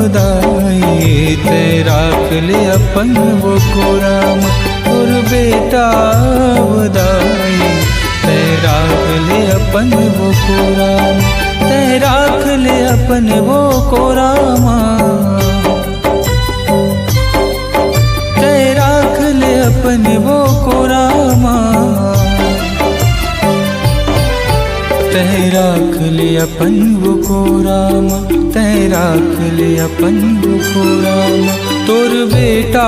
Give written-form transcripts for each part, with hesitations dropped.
बदाई ते राख ले अपन वो कोराम और बेटा बदाई ते राख ले अपन वो कोराम ते राख ले अपन वो कोरामा ते राख ले अपन वो कोरामा ते राख ले अपन वो कोराम ते राख ले अपन वो कोराम तोर बेटा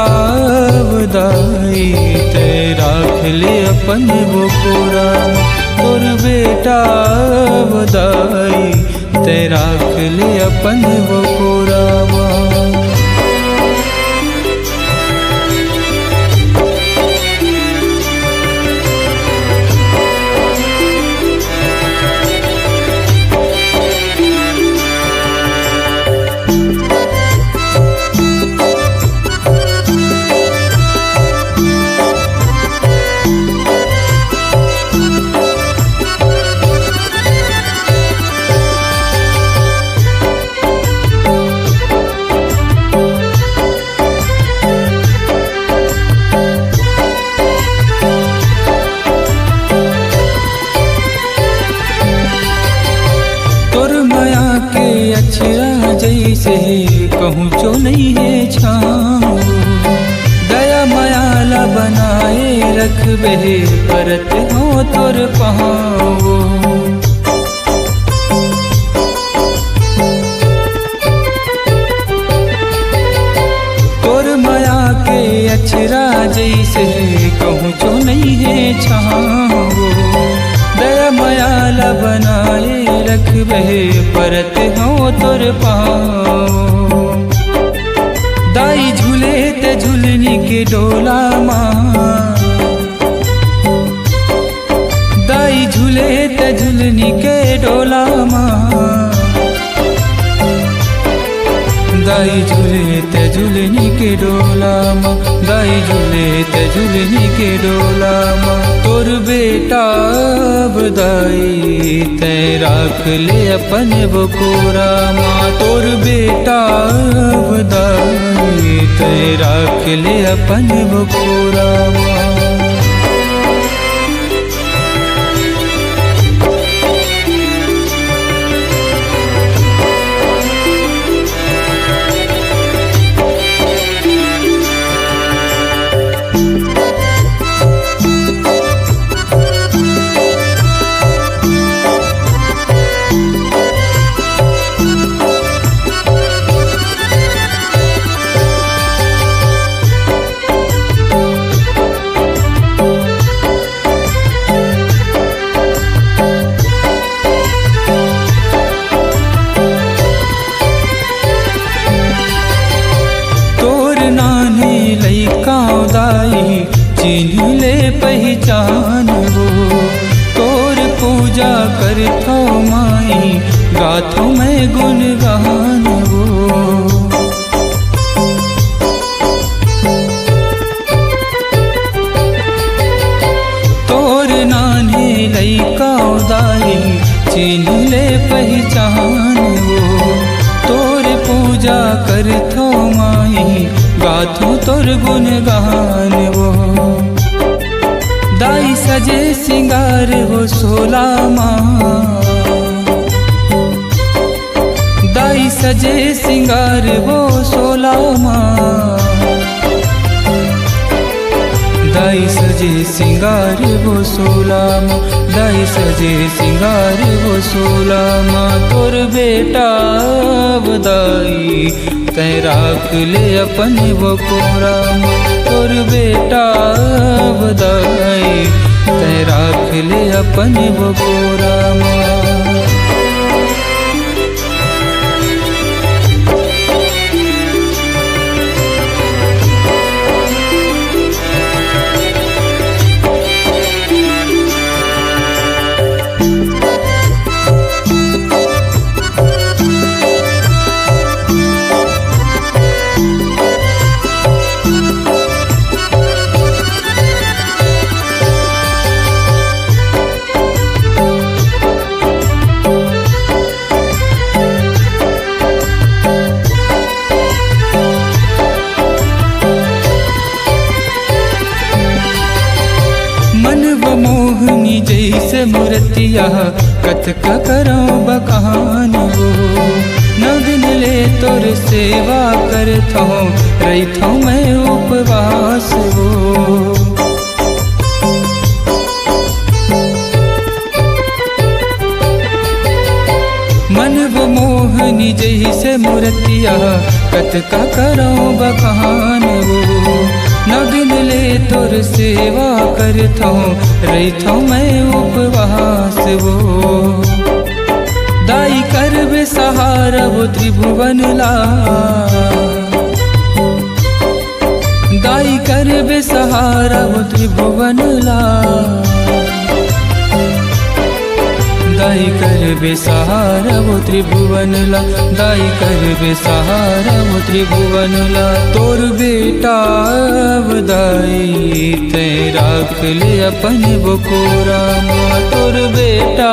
बदाई ते राख ले अपन वो कोराम तोर बेटा बदाई ते राख ले अपन वो कोरामा। अक्षरा जैसे कहूँ जो नहीं है छाँव दया मायाला बनाए रख बे परत हो तोर पाँव तोर माया के अक्षरा जैसे कहूँ जो नहीं है छाँव दया मायाला बनाए रख बे परत हो तोर पाँव दाई झूले ते झूलनी के डोला माँ दाई झूले ते झूलनी के डोला माँ दाई झूले ते झूलनी के डोला माँ दाई झूले ते झूलनी के डोला माँ तोर बेटा बदाई ते राख ले अपन वो कोरामा तोर बेटा बदाई ते राख ले अपन वो कोरामा। चिन्ह ले पहचान वो तोर पूजा करथो माई गाथो मैं गुणगान वो तोर नाने लइका दाई चिन्ह ले पहचान वो तोर पूजा करथो माई गाथो तोर गुणगान वो दाई सजे सिंगार हो सोला माँ दाई सजे सिंगार हो सोला माँ दाई सजे सिंगार हो सोला माँ दाई सजे सिंगार हो सोला माँ तोर बेटा बदाई ते राख ले अपन वो कोराम तोर बेटा बदाई ते राख ले अपन वो कोराम। जैसे मूर्तिया कत का करो बखान वो। 9 दिन ले तोर सेवा करथो रहिथो मैं उपवास वो। मन वो मोहनी जैसे मूर्तिया कत का करो बखान वो। 9 दिन ले तोर सेवा करथो रहिथो मैं उपवास वो। दाई करबे सहारा वो त्रिभुवन ला, दाई करबे सहारा वो त्रिभुवन ला। दाई करबे सहारा वो त्रिभुवन ला, दाई करबे सहारा वो त्रिभुवन ला। तोर बेटा दाई ते राख ले अपन वो कोरा माँ। तोर बेटा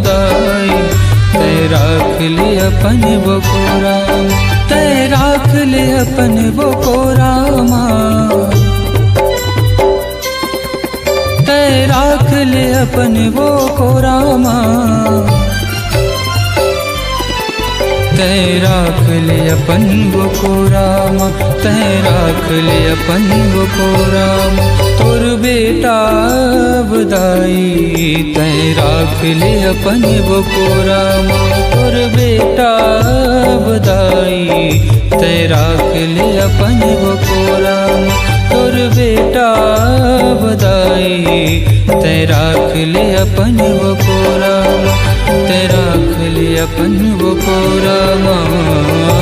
दाई ते राख ले अपन वो कोरा, ते राख ले अपन वो कोरा माँ। ते राख ले अपन वो कोरा माँ। ते राख ले अपन वो कोरा माँ, ते राख ले अपन वो कोरा माँ। तोर बेटा दाई ते राख ले अपन वो कोरा माँ। तोर बेटा दाई ते राख ले अपन वो कोरा माँ। तोर बेटा दाई ते राख ले अपन वो कोरा माँ। ते राख ले अपन वो कोरा माँ।